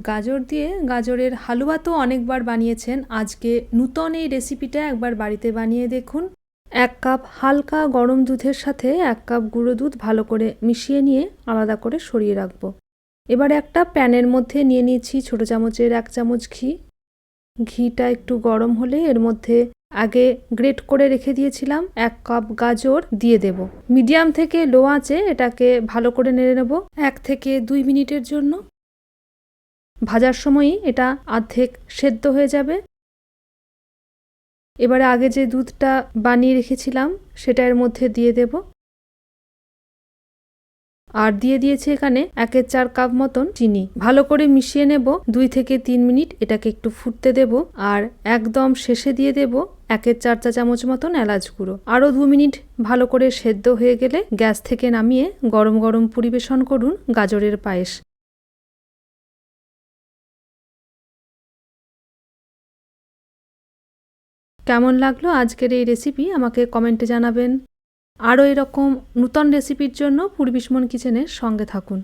গাজর দিয়ে গাজরের হালুয়া তো অনেকবার বানিয়েছেন, আজকে নূতন এই রেসিপিটা একবার বাড়িতে বানিয়ে দেখুন। 1 কাপ হালকা গরম দুধের সাথে 1 কাপ গুঁড়ো দুধ ভালো করে মিশিয়ে নিয়ে আলাদা করে সরিয়ে রাখবো। এবার একটা প্যানের মধ্যে নিয়ে নিয়েছি ছোটো চামচের 1 চামচ ঘি। ঘিটা একটু গরম হলে এর মধ্যে আগে গ্রেট করে রেখে দিয়েছিলাম 1 কাপ গাজর দিয়ে দেব। মিডিয়াম থেকে লো আঁচে এটাকে ভালো করে নেড়ে নেব 1 থেকে 2 মিনিটের জন্য। ভাজার সময়ই এটা অর্ধেক সেদ্ধ হয়ে যাবে। এবারে আগে যে দুধটা বানিয়ে রেখেছিলাম সেটা এর মধ্যে দিয়ে দেব, আর দিয়ে দিয়েছি এখানে 1/4 কাপ মতন চিনি। ভালো করে মিশিয়ে নেব 2 থেকে 3 মিনিট, এটাকে একটু ফুটতে দেব। আর একদম শেষে দিয়ে দেব 1/4 চা চামচ মতন এলাচ গুঁড়ো। আরও 2 মিনিট ভালো করে সেদ্ধ হয়ে গেলে গ্যাস থেকে নামিয়ে গরম গরম পরিবেশন করুন গাজরের পায়েস। কেমন লাগলো আজকের এই রেসিপি আমাকে কমেন্টে জানাবেন। আরও এরকম নূতন রেসিপির জন্য পূর্বিসমন কিচেনের সঙ্গে থাকুন।